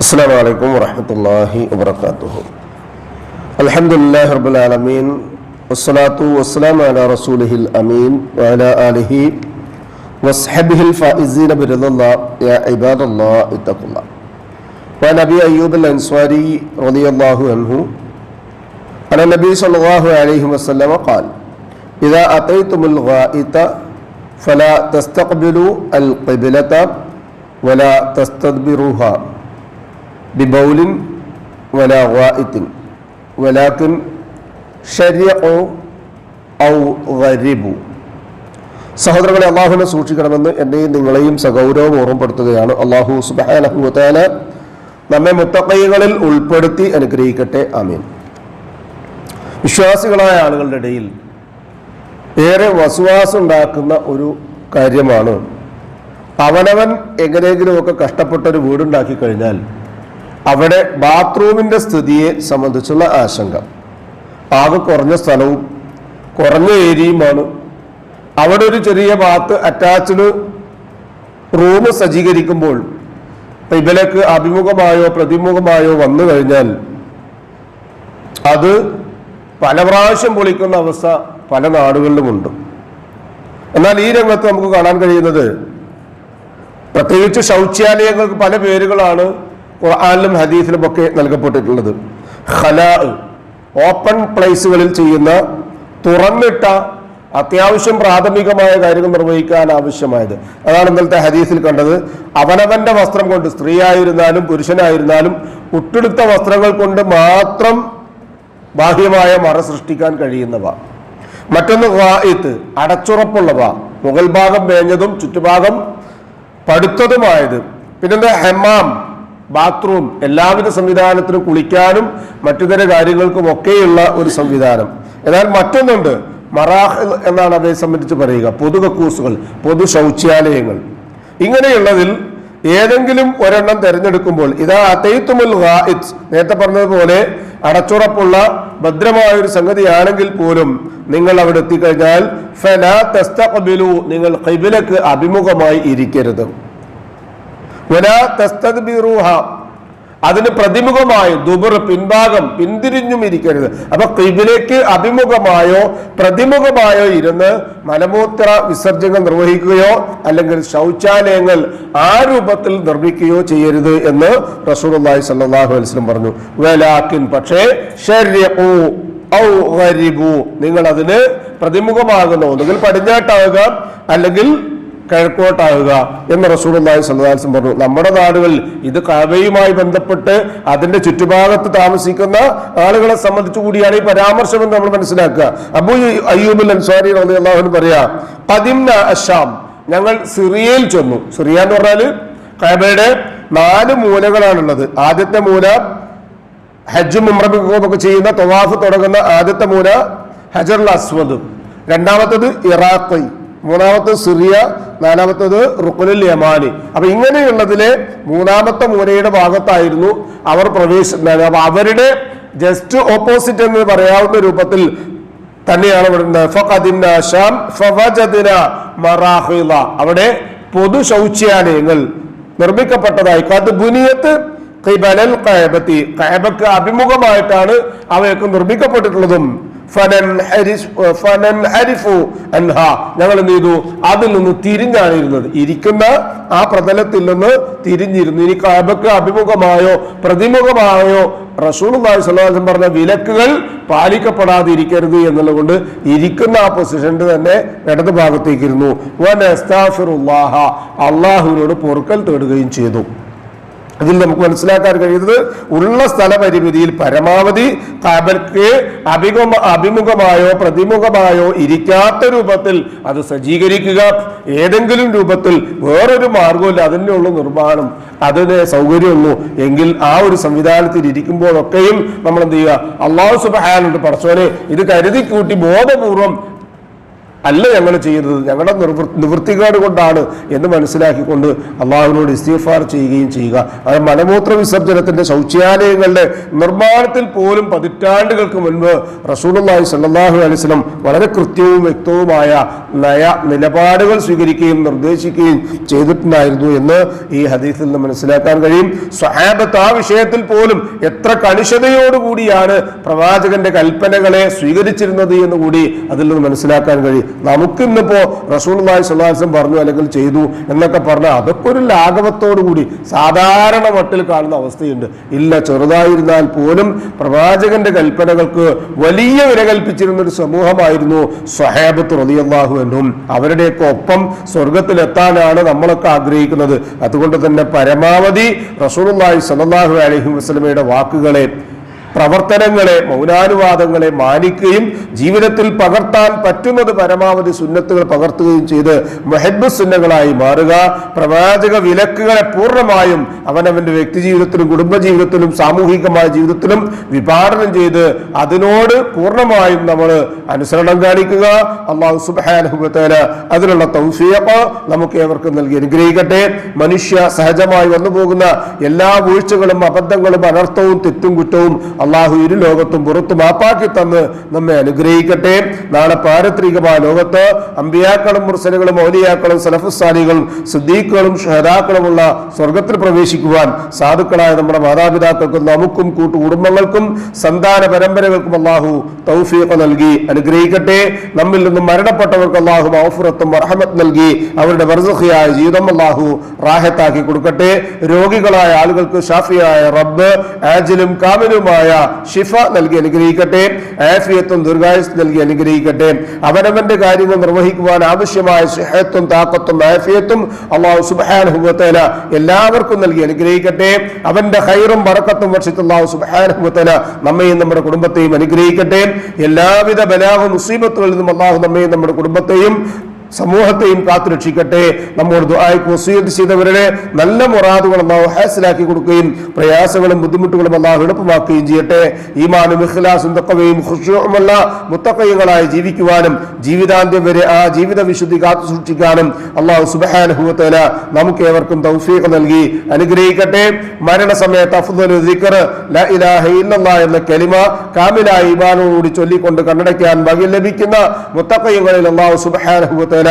السلام عليكم ورحمة الله وبركاته. الحمد لله رب العالمين والصلاة والسلام على رسوله الأمين وعلى آله وصحبه الفائزين برضا الله. يا عباد الله اتقوا الله. وعن أبي أيوب الأنصاري رضي الله عنه أن النبي صلى الله عليه وسلم قال: إذا أتيتم الغائط فلا تستقبلوا القبلة ولا تستدبروها ببول ولا غائط ولكن شرعوا أو غربوا. സഹോദരങ്ങളെ, അള്ളാഹുവിനെ സൂക്ഷിക്കണമെന്ന് എന്നെയും നിങ്ങളെയും സഗൗരവം ഓർമ്മപ്പെടുത്തുകയാണ്. അള്ളാഹു സുബ്ഹാനഹു വ തആല നമ്മെ മുത്തഖീകളിൽ ഉൾപ്പെടുത്തി അനുഗ്രഹിക്കട്ടെ. ആമീൻ. വിശ്വാസികളായ ആളുകളുടെ ഇടയിൽ ഏറെ വസ്വാസം ഉണ്ടാക്കുന്ന ഒരു കാര്യമാണ് അവനവൻ എങ്ങനെയെങ്കിലുമൊക്കെ കഷ്ടപ്പെട്ടൊരു വീടുണ്ടാക്കി കഴിഞ്ഞാൽ അവിടെ ബാത്റൂമിൻ്റെ സ്ഥിതിയെ സംബന്ധിച്ചുള്ള ആശങ്ക. ആകെ കുറഞ്ഞ സ്ഥലവും കുറഞ്ഞ ഏരിയയുമാണ്. അവിടെ ഒരു ചെറിയ ബാത്ത് അറ്റാച്ച്ഡ് റൂം സജ്ജീകരിക്കുമ്പോൾ ഇബിലേക്ക് അഭിമുഖമായോ പ്രതിമുഖമായോ വന്നു കഴിഞ്ഞാൽ അത് പല പ്രാവശ്യം പൊളിക്കുന്ന അവസ്ഥ പല നാടുകളിലുമുണ്ട്. എന്നാൽ ഈ രംഗത്ത് നമുക്ക് കാണാൻ കഴിയുന്നത്, പ്രത്യേകിച്ച് ശൗചാലയങ്ങൾക്ക് പല പേരുകളാണ് ഖുർആനിലും ഹദീസിലും ഒക്കെ നൽകപ്പെട്ടിട്ടുള്ളത്. ഖലാ, ഓപ്പൺ പ്ലേസുകളിൽ ചെയ്യുന്ന തുറന്നിട്ട അത്യാവശ്യം പ്രാഥമികമായ കാര്യങ്ങൾ നിർവഹിക്കാൻ ആവശ്യമായത്. അതാണ് ഇന്നലത്തെ ഹദീസിൽ കണ്ടത്. അവനവന്റെ വസ്ത്രം കൊണ്ട്, സ്ത്രീ ആയിരുന്നാലും പുരുഷനായിരുന്നാലും, ഉട്ടെടുത്ത വസ്ത്രങ്ങൾ കൊണ്ട് മാത്രം ബാഹ്യമായ മറ സൃഷ്ടിക്കാൻ കഴിയുന്നവ. മറ്റൊന്ന് ഗായിത്ത്, അടച്ചുറപ്പുള്ളവ, മുകൾ ഭാഗം മേഞ്ഞതും ചുറ്റുഭാഗം പടുത്തതുമായത്. പിന്നെന്താ ഹമ്മാം, ബാത്റൂം, എല്ലാവിധ സംവിധാനത്തിനും കുളിക്കാനും മറ്റുതര കാര്യങ്ങൾക്കും ഒക്കെയുള്ള ഒരു സംവിധാനം. എന്നാൽ മറ്റൊന്നുണ്ട്, മറാഹിൽ എന്നാണ് അവയെ സംബന്ധിച്ച് പറയുക, പൊതു കക്കൂസുകൾ, പൊതു ശൗചാലയങ്ങൾ. ഇങ്ങനെയുള്ളതിൽ ഏതെങ്കിലും ഒരെണ്ണം തിരഞ്ഞെടുക്കുമ്പോൾ ഇതാ അതൈത്തുമുൽ ഗായിത്ത്, നേരത്തെ പറഞ്ഞതുപോലെ അടച്ചുറപ്പുള്ള ഭദ്രമായ ഒരു സംഗതിയാണെങ്കിൽ പോലും നിങ്ങൾ അവിടെ എത്തിക്കഴിഞ്ഞാൽ ഫലാ തസ്തഖ്ബിലു, നിങ്ങൾ ഖിബ്ലക്ക് അഭിമുഖമായി ഇരിക്കരുത്. വലാ തസ്തദ്ബിറുഹ, അതിന് പ്രതിമുഖമായി ദുബർ, പിൻഭാഗം, പിന്തിരിഞ്ഞും ഇരിക്കരുത്. അപ്പൊ ഖിബ്ലയ്ക്ക് അഭിമുഖമായോ പ്രതിമുഖമായോ ഇരുന്ന് മലമൂത്ര വിസർജനം നിർവഹിക്കുകയോ അല്ലെങ്കിൽ ശൗചാലയങ്ങൾ ആ രൂപത്തിൽ നിർമ്മിക്കുകയോ ചെയ്യരുത് എന്ന് റസൂലുള്ളാഹി സ്വല്ലല്ലാഹു അലൈഹി വസല്ലം പറഞ്ഞു. വലാകിൻ, പക്ഷേ ശർഉ ഔ ഗരിബു, നിങ്ങൾ അതിന് പ്രതിമുഖമാകുന്ന ഒന്നുകിൽ പടിഞ്ഞാട്ടാവുക അല്ലെങ്കിൽ കിഴക്കോട്ടാവുക എന്ന് റസൂലുള്ളാഹി സ്വല്ലല്ലാഹു അലൈഹി വസല്ലം പറഞ്ഞു. നമ്മുടെ നാടുകളിൽ ഇത് കഅബയുമായി ബന്ധപ്പെട്ട് അതിന്റെ ചുറ്റുഭാഗത്ത് താമസിക്കുന്ന ആളുകളെ സംബന്ധിച്ചു കൂടിയാണ് ഈ പരാമർശം എന്ന് നമ്മൾ മനസ്സിലാക്കുക. അബൂ അയ്യൂബ് അൻസാരി റളിയല്ലാഹു അൻഹു പറയാ, ഖദിംന അശ്ശാം, ഞങ്ങൾ സിറിയയിൽ ചെന്നു. സിറിയ എന്ന് പറഞ്ഞാൽ കഅബയുടെ 4 മൂലകളാണുള്ളത്. ആദ്യത്തെ മൂല ഹജ്ജും ഉംറയൊക്കെ ചെയ്യുന്ന തവാഫ് തുടങ്ങുന്ന ആദ്യത്തെ മൂല ഹജറുൽ അസ്വദ്, രണ്ടാമത്തത് ഇറാഖ്, മൂന്നാമത്തത് സിറിയ, നാലാമത്തത് റുക്നുൽ യമാനി. അപ്പൊ ഇങ്ങനെയുള്ളതിലെ 3ാമത്തെ മൂലയുടെ ഭാഗത്തായിരുന്നു അവർ പ്രവേശിക്കുന്നത്. അപ്പൊ അവരുടെ ജസ്റ്റ് ഓപ്പോസിറ്റ് എന്ന് പറയാവുന്ന രൂപത്തിൽ തന്നെയാണ് അവിടെ പൊതു ശൗചാലയങ്ങൾ നിർമ്മിക്കപ്പെട്ടതായി. കഅബക്ക് അഭിമുഖമായിട്ടാണ് അവയൊക്കെ നിർമ്മിക്കപ്പെട്ടിട്ടുള്ളതും. ഞങ്ങൾ എന്ത് ചെയ്തു, അതിൽ നിന്ന് തിരിഞ്ഞാണ് ഇരുന്നത്. ഇരിക്കുന്ന ആ പ്രതലത്തിൽ നിന്ന് തിരിഞ്ഞിരുന്നു. ഇനി കഅബക്ക് അഭിമുഖമായോ പ്രതിമുഖമായോ റസൂലുള്ളാഹി സ്വല്ലല്ലാഹു അലൈഹി വസല്ലം പറഞ്ഞ വിലക്കുകൾ പാലിക്കപ്പെടാതെ ഇരിക്കരുത് എന്നുള്ളത് കൊണ്ട് ഇരിക്കുന്ന ആ പൊസിഷനിൽ തന്നെ ഇടത് ഭാഗത്തേക്ക് ഇരുന്നു. വനസ്തഗ്ഫിറുല്ലാഹ, അല്ലാഹുവിനോട് പൊറുക്കൽ തേടുകയും ചെയ്തു. അതിൽ നമുക്ക് മനസ്സിലാക്കാൻ കഴിയുന്നത്, ഉള്ള സ്ഥലപരിമിതിയിൽ പരമാവധി കഅബക്ക് അഭിമുഖമായോ പ്രതിമുഖമായോ ഇരിക്കാത്ത രൂപത്തിൽ അത് സജ്ജീകരിക്കുക. ഏതെങ്കിലും രൂപത്തിൽ വേറൊരു മാർഗമില്ല, അതിനുള്ള നിർമ്മാണം, അതിന് സൗകര്യമുള്ളൂ എങ്കിൽ ആ ഒരു സംവിധാനത്തിൽ ഇരിക്കുമ്പോഴൊക്കെയും നമ്മൾ എന്ത് ചെയ്യുക, അല്ലാഹു സുബ്ഹാനഹു വ തആല പടച്ചോനെ ഇത് കരുതി കൂട്ടി ബോധപൂർവം അല്ല ഞങ്ങൾ ചെയ്യുന്നത്, ഞങ്ങളുടെ നിവൃത്തികേട് കൊണ്ടാണ് എന്ന് മനസ്സിലാക്കിക്കൊണ്ട് അള്ളാഹുവിനോട് ഇസ്തിഗ്ഫാർ ചെയ്യുകയും ചെയ്യുക. അത് മലമൂത്ര വിസർജനത്തിന്റെ ശൗചാലയങ്ങളുടെ നിർമ്മാണത്തിൽ പോലും പതിറ്റാണ്ടുകൾക്ക് മുൻപ് റസൂലുള്ളാഹി സ്വല്ലല്ലാഹു അലൈഹി വസല്ലം വളരെ കൃത്യവും വ്യക്തവുമായ നിലപാടുകൾ സ്വീകരിക്കുകയും നിർദ്ദേശിക്കുകയും ചെയ്തിട്ടുണ്ടായിരുന്നു എന്ന് ഈ ഹദീസിൽ നിന്ന് മനസ്സിലാക്കാൻ കഴിയും. സ്വഹാബത്ത് ആ വിഷയത്തിൽ പോലും എത്ര കണിശതയോടുകൂടിയാണ് പ്രവാചകന്റെ കൽപ്പനകളെ സ്വീകരിച്ചിരുന്നത് എന്ന് കൂടി അതിൽ നിന്ന് മനസ്സിലാക്കാൻ കഴിയും. നമുക്കിന്നിപ്പോ റസൂലുള്ളാഹി സ്വല്ലല്ലാഹു അലൈഹി വസല്ലം പറഞ്ഞു അല്ലെങ്കിൽ ചെയ്തു എന്നൊക്കെ പറഞ്ഞാൽ അതൊക്കെ ഒരു ലാഘവത്തോടു കൂടി സാധാരണ മട്ടിൽ കാണുന്ന അവസ്ഥയുണ്ട്. ഇല്ല, ചെറുതായിരുന്നാൽ പോലും പ്രവാചകന്റെ കൽപ്പനകൾക്ക് വലിയ വില കൽപ്പിച്ചിരുന്ന ഒരു സമൂഹമായിരുന്നു സ്വഹാബത്ത് റളിയല്ലാഹു അൻഹും. അവരുടെയൊക്കെ ഒപ്പം സ്വർഗത്തിലെത്താനാണ് നമ്മളൊക്കെ ആഗ്രഹിക്കുന്നത്. അതുകൊണ്ട് തന്നെ പരമാവധി റസൂലുള്ളാഹി സ്വല്ലല്ലാഹു അലൈഹി വസല്ലമയുടെ വാക്കുകളെ, പ്രവർത്തനങ്ങളെ, മൗനാനുവാദങ്ങളെ മാനിക്കുകയും ജീവിതത്തിൽ പകർത്താൻ പറ്റുന്നത് പരമാവധി സുന്നത്തുകൾ പകർത്തുകയും ചെയ്ത് മുഹബ്ബ് സുന്നകളായി മാറുക. പ്രവാചക വിലക്കുകളെ പൂർണ്ണമായും അവനവന്റെ വ്യക്തി ജീവിതത്തിലും കുടുംബജീവിതത്തിലും സാമൂഹികമായ ജീവിതത്തിലും വിഭാവനം ചെയ്ത് അതിനോട് പൂർണ്ണമായും നമ്മൾ അനുസരണം കാണിക്കുക. അല്ലാഹു സുബ്ഹാനഹു വ തആല അതിനുള്ള തൗഫീഖ് നമുക്ക് ഏവർക്കും നൽകി അനുഗ്രഹിക്കട്ടെ. മനുഷ്യ സഹജമായി വന്നു പോകുന്ന എല്ലാ വീഴ്ചകളും അബദ്ധങ്ങളും അനർത്ഥവും തെറ്റും കുറ്റവും അള്ളാഹു ഇരു ലോകത്തും പുറത്തു മാപ്പാക്കി തന്ന് നമ്മെ അനുഗ്രഹിക്കട്ടെ. നാളെ പാരത്രികമായ ലോകത്ത് അമ്പിയാക്കളും മുർസലുകളും ഔലിയാക്കളും സലഫുസ്സാലികളും സിദ്ദീഖുകളും ഷഹദാക്കളുമുള്ള സ്വർഗത്തിൽ പ്രവേശിക്കുവാൻ സാധുക്കളായ നമ്മുടെ മാതാപിതാക്കൾക്കും നമുക്കും കൂട്ടുകുടുംബങ്ങൾക്കും സന്താന പരമ്പരകൾക്കും അള്ളാഹു തൗഫീഖ് നൽകി അനുഗ്രഹിക്കട്ടെ. നമ്മിൽ നിന്നും മരണപ്പെട്ടവർക്ക് അള്ളാഹു മഗ്ഫിറത്തും റഹ്മത്ത് നൽകി അവരുടെ ബർസഖിയായ ജീവിതം അള്ളാഹു റാഹത്താക്കി കൊടുക്കട്ടെ. രോഗികളായ ആളുകൾക്ക് ഷാഫിയായ റബ്ബ് ആജിലും കാമിലുമായ ഷിഫ നൽകി അനുഗ്രഹിക്കട്ടെ. ആഫിയത്തും ദീർഘായുസ് നൽകി അനുഗ്രഹിക്കട്ടെ. അവനവന്റെ കാര്യങ്ങൾ നിർവഹിക്കുവാൻ ആവശ്യമായ സിഹത്തും താഖത്തും ആഫിയത്തും അല്ലാഹു സുബ്ഹാനഹു വ തആല എല്ലാവർക്കും നൽകി അനുഗ്രഹിക്കട്ടെ. അവന്റെ ഖൈറും ബറക്കത്തും വർഷിച്ച് അല്ലാഹു സുബ്ഹാനഹു വ തആല നമ്മയും നമ്മുടെ കുടുംബത്തെയും അനുഗ്രഹിക്കട്ടെ. എല്ലാവിധ ബലാഹും മുസീബത്തുകളിൽ നിന്നും അല്ലാഹു നമ്മയും നമ്മുടെ കുടുംബത്തെയും സമൂഹത്തെയും കാത്തുരക്ഷിക്കട്ടെ. നമ്മോട് ദുആയ്ക്ക് വസിയത്ത് ചെയ്തവരുടെ നല്ല മുറാദുകൾ അല്ലാഹു ഹാസിലാക്കി കൊടുക്കുകയും പ്രയാസങ്ങളും ബുദ്ധിമുട്ടുകളും അല്ലാഹു എളുപ്പമാക്കുകയും ചെയ്യട്ടെ. ഈമാനും ഇഖ്ലാസും തഖ്വയും ഖുശൂഉമുള്ള മുത്തഖീകളായി ജീവിക്കുവാനും ജീവിതാന്ത്യം വരെ ആ ജീവിത വിശുദ്ധി കാത്തു സൂക്ഷിക്കാനും അല്ലാഹു സുബ്ഹാനഹു വ തആല നമുക്ക് ഏവർക്കും തൗഫീഖ് നൽകി അനുഗ്രഹിക്കട്ടെ. മരണസമയത്ത് അഫ്ദലു ദിക്ർ ലാ ഇലാഹ ഇല്ലല്ലാഹ് എന്ന കലിമ കാമിലായ ഈമാനോടുകൂടി ചൊല്ലിക്കൊണ്ട് കണ്ണടയ്ക്കാൻ ഭാഗ്യം ലഭിക്കുന്ന മുത്തഖീകളിൽ അല്ലാഹു സുബ്ഹാനഹു വ തആല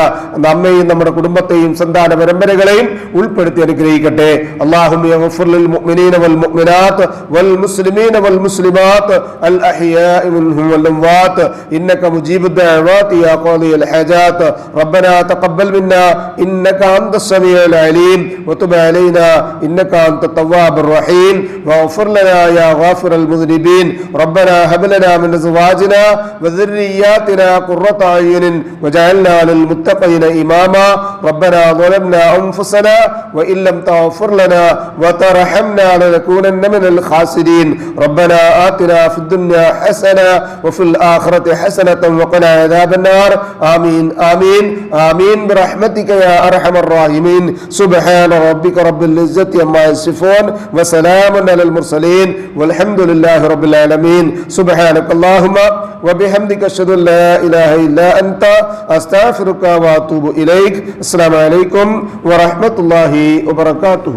നമ്മെയും നമ്മുടെ കുടുംബത്തെയും സന്താന പരമ്പരകളെയും ഉൾപ്പെടുത്തി അനുഗ്രഹിക്കട്ടെ. അല്ലാഹുമ്മ യഗ്ഫിർ ലിൽ മുഅ്മിനീന വൽ മുഅ്മിനാത്ത് വൽ മുസ്ലിമീന വൽ മുസ്ലിമാത്ത് അൽ അഹ്യാഇ മിൻഹും വൽ അംവാത്ത് ഇന്നക മുജീബുദ് ദഅവാതി യാ ഖാദിയൽ ഹാജാത്ത് റബ്ബനാ തഖബ്ബൽ മിന്നാ ഇന്നക അൻതസ് സമീഉൽ അലീം വതുബ് അലൈനാ ഇന്നക അൻതത് തവ്വാബുർ റഹീം വഗ്ഫിർ ലനാ യാ ഗാഫിറൽ മുദ്നിബീൻ റബ്ബനാ ഹബ് ലനാ മിൻ അസ്വാജിനാ വദുർരിയ്യാതിനാ ഖുർറത അയ്യുനിൻ വജഅൽനാ ലിൽ المتقين إماما ربنا ظلمنا أنفسنا وإن لم تغفر لنا وترحمنا لنكونن من الخاسرين ربنا آتنا في الدنيا حسنة وفي الآخرة حسنة وقنا عذاب النار آمين آمين آمين برحمتك يا أرحم الراحمين سبحان ربك رب العزة عما يصفون وسلام على المرسلين والحمد لله رب العالمين سبحانك اللهم وبحمدك أشهد أن لا إله إلا أنت أستغفرك وأتوب إليك. السلام عليكم ورحمة الله وبركاته.